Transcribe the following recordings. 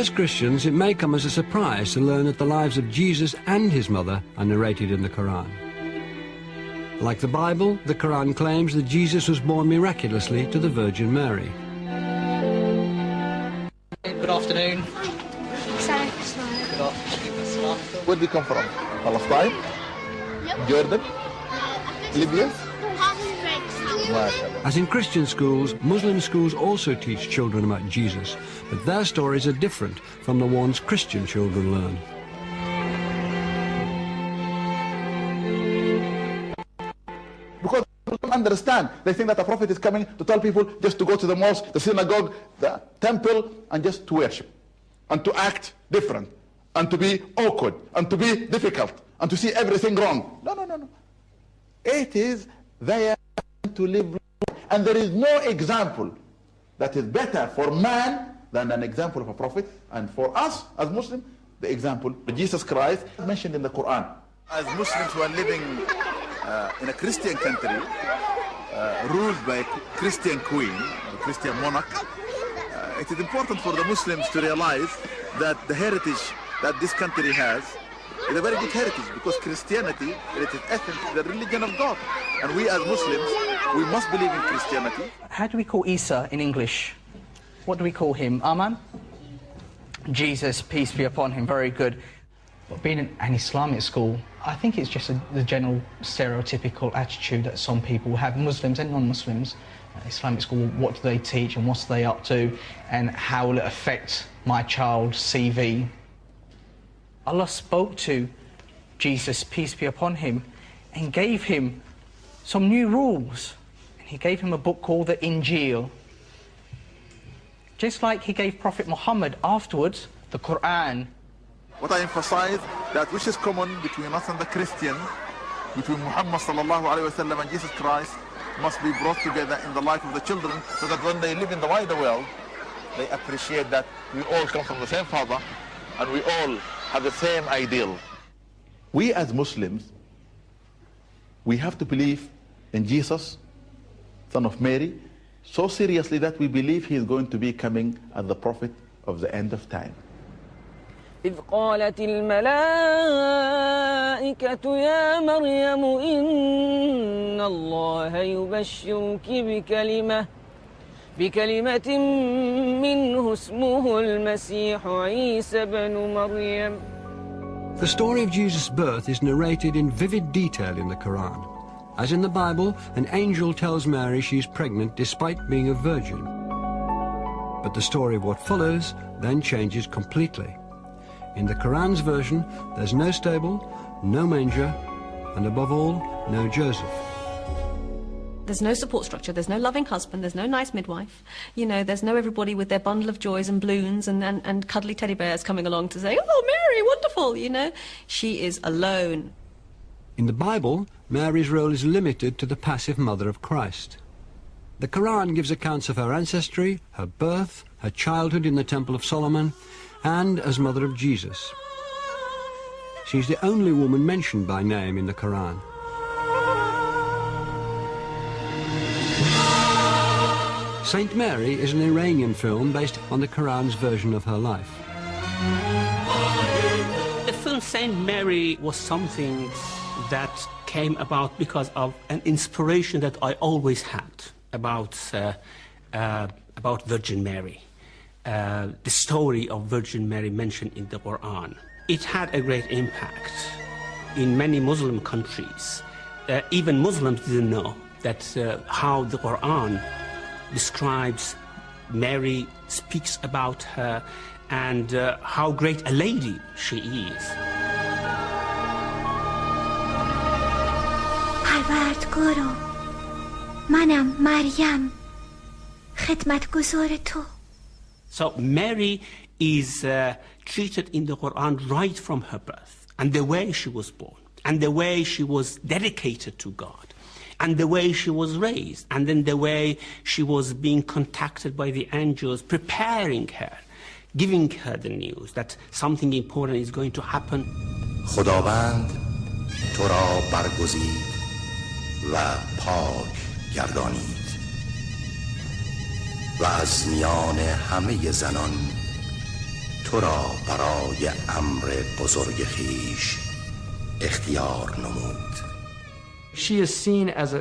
most Christians, it may come as a surprise to learn that the lives of Jesus and his mother are narrated in the Quran. Like the Bible, the Quran claims that Jesus was born miraculously to the Virgin Mary. Good afternoon. Where do you come from? Palestine? Jordan? Libya? As in Christian schools, Muslim schools also teach children about Jesus, but their stories are different from the ones Christian children learn. Because people don't understand. They think that a prophet is coming to tell people just to go to the mosque, the synagogue, the temple, and just to worship, and to act different, and to be awkward, and to be difficult, and to see everything wrong. No, no, no, no. It is there to live, and there is no example that is better for man than an example of a prophet, and for us as Muslims, the example of Jesus Christ mentioned in the Quran. As Muslims who are living in a Christian country, ruled by a Christian queen, a Christian monarch, it is important for the Muslims to realize that the heritage that this country has is a very good heritage, because Christianity, it is essence the religion of God. And we as Muslims, we must believe in Christianity. How do we call Isa in English? What do we call him? Aman? Jesus, peace be upon him, very good. But being in an Islamic school, I think it's just the general stereotypical attitude that some people have, Muslims and non-Muslims. Islamic school, what do they teach and what are they up to, and how will it affect my child's CV? Allah spoke to Jesus, peace be upon him, and gave him some new rules. And he gave him a book called the Injil. Just like he gave Prophet Muhammad afterwards the Quran. What I emphasize, that which is common between us and the Christian, between Muhammad sallallahu alayhi wa sallam and Jesus Christ, must be brought together in the life of the children, so that when they live in the wider world, they appreciate that we all come from the same father, and we all have the same ideal. We as Muslims, we have to believe in Jesus, son of Mary, so seriously that we believe he is going to be coming as the prophet of the end of time. إذ قالت الملائكة يا مريم إن الله يبشرك بكلمة منه اسمه المسيح عيسى بن مريم. The story of Jesus' birth is narrated in vivid detail in the Quran. As in the Bible, an angel tells Mary she is pregnant despite being a virgin. But the story of what follows then changes completely. In the Quran's version, there's no stable, no manger, and above all, no Joseph. There's no support structure, there's no loving husband, there's no nice midwife. You know, there's no everybody with their bundle of joys and balloons and cuddly teddy bears coming along to say, oh, Mary, wonderful, you know. She is alone. In the Bible, Mary's role is limited to the passive mother of Christ. The Quran gives accounts of her ancestry, her birth, her childhood in the Temple of Solomon, and as mother of Jesus. She's the only woman mentioned by name in the Quran. Saint Mary is an Iranian film based on the Quran's version of her life. The film Saint Mary was something that came about because of an inspiration that I always had about Virgin Mary. The story of Virgin Mary mentioned in the Quran. It had a great impact in many Muslim countries. Even Muslims didn't know that how the Quran describes Mary, speaks about her, and how great a lady she is. پروردگارا منم مریم خدمتگزار تو. So Mary is treated in the Quran right from her birth, and the way she was born, and the way she was dedicated to God, and the way she was raised, and then the way she was being contacted by the angels, preparing her, giving her the news that something important is going to happen. خداوند تو را برگزید و پاک گردانید و از میان همه زنان تو را برای امر بزرگ خویش اختیار نمود. She is seen as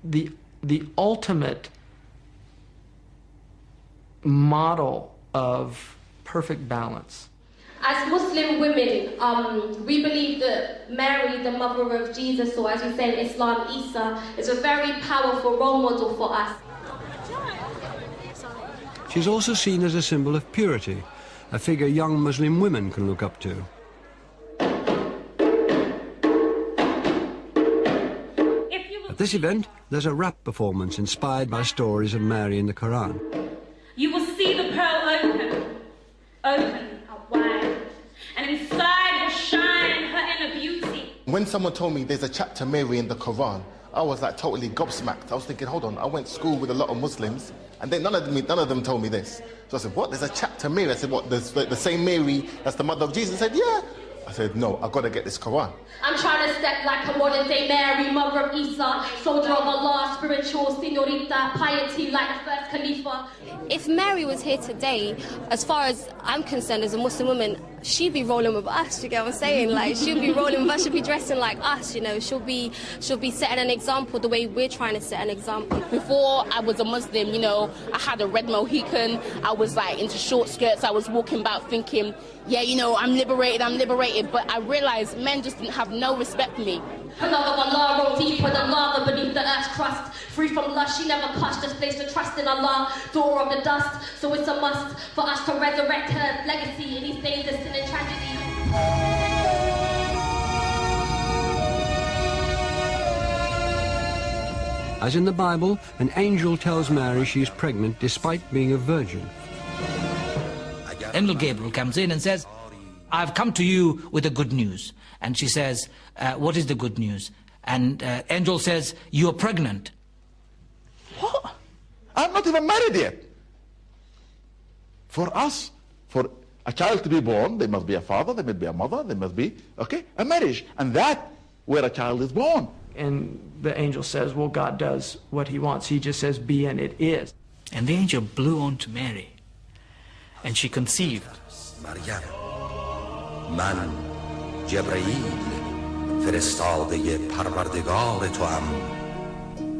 the ultimate model of perfect balance. As Muslim women, we believe that Mary, the mother of Jesus, or as we say in Islam, Isa, is a very powerful role model for us. She's also seen as a symbol of purity, a figure young Muslim women can look up to. At this event, there's a rap performance inspired by stories of Mary in the Quran. You will see the pearl open out wide, and inside will shine her inner beauty. When someone told me there's a chapter Mary in the Quran, I was like totally gobsmacked. I was thinking, hold on, I went to school with a lot of Muslims, and then none of them told me this. So I said, what? There's a chapter Mary? I said, what? There's the same Mary that's the mother of Jesus? I said, yeah. I said, no, I've got to get this Quran. I'm trying to step like a modern-day Mary, mother of Isa, soldier of Allah, spiritual señorita, piety like the first Khalifa. If Mary was here today, as far as I'm concerned as a Muslim woman, she'd be rolling with us, you get what I'm saying? Like, she'll be rolling with us, she'll be dressing like us, you know, she'll be setting an example the way we're trying to set an example. Before I was a Muslim, you know, I had a red Mohican, I was like into short skirts, I was walking about thinking, yeah, you know, I'm liberated, but I realised men just didn't have no respect for me. Her love of Allah rolled deeper than lava beneath the earth's crust. Free from lust, she never clutched, just placed her trust in Allah, daughter of the dust. So it's a must for us to resurrect her legacy in these days of sin and tragedy. As in the Bible, an angel tells Mary she's pregnant despite being a virgin. Angel Gabriel comes in and says, I've come to you with the good news. And she says, what is the good news? And Angel says, you are pregnant. What? I'm not even married yet. For us, for a child to be born, there must be a father, there must be a mother, there must be, okay, a marriage. And that where a child is born. And the angel says, well, God does what he wants. He just says, be, and it is. And the angel blew on to Mary. And she conceived. من جبرئیل فرستاده پروردگار تو ام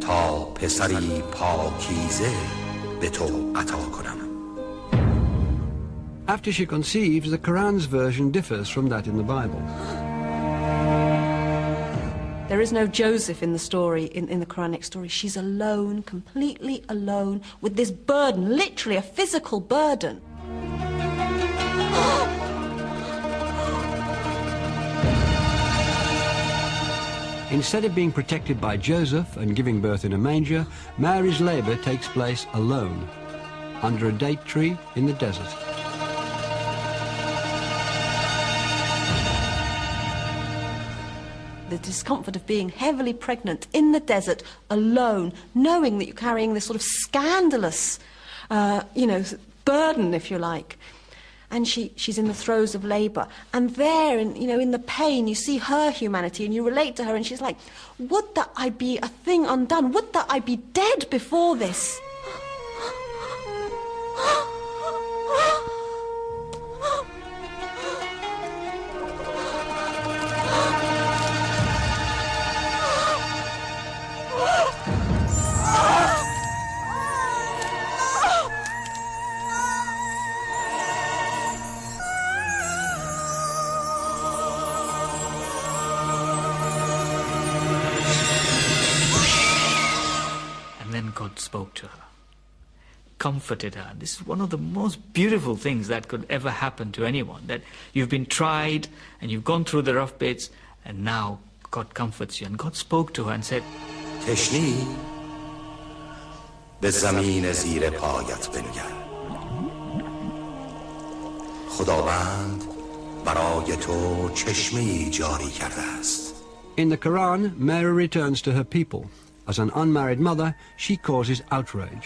تا پسری پاکیزه به تو عطا کنم. After she conceives, the Quran's version differs from that in the Bible. There is no Joseph in the story, in the Quranic story. She's alone, completely alone, with this burden, literally a physical burden. Instead of being protected by Joseph and giving birth in a manger, Mary's labour takes place alone, under a date tree in the desert. The discomfort of being heavily pregnant in the desert, alone, knowing that you're carrying this sort of scandalous, burden, if you like. And she's in the throes of labour. And there, in the pain, you see her humanity and you relate to her, and she's like, would that I be a thing undone? Would that I be dead before this? God spoke to her, comforted her. This is one of the most beautiful things that could ever happen to anyone, that you've been tried and you've gone through the rough bits, and now God comforts you. And God spoke to her and said, تشنی به زمین زیر پایت بنگر. خداوند برای تو چشمه‌ای جاری کرده است. In the Quran, Mary returns to her people. As an unmarried mother, she causes outrage.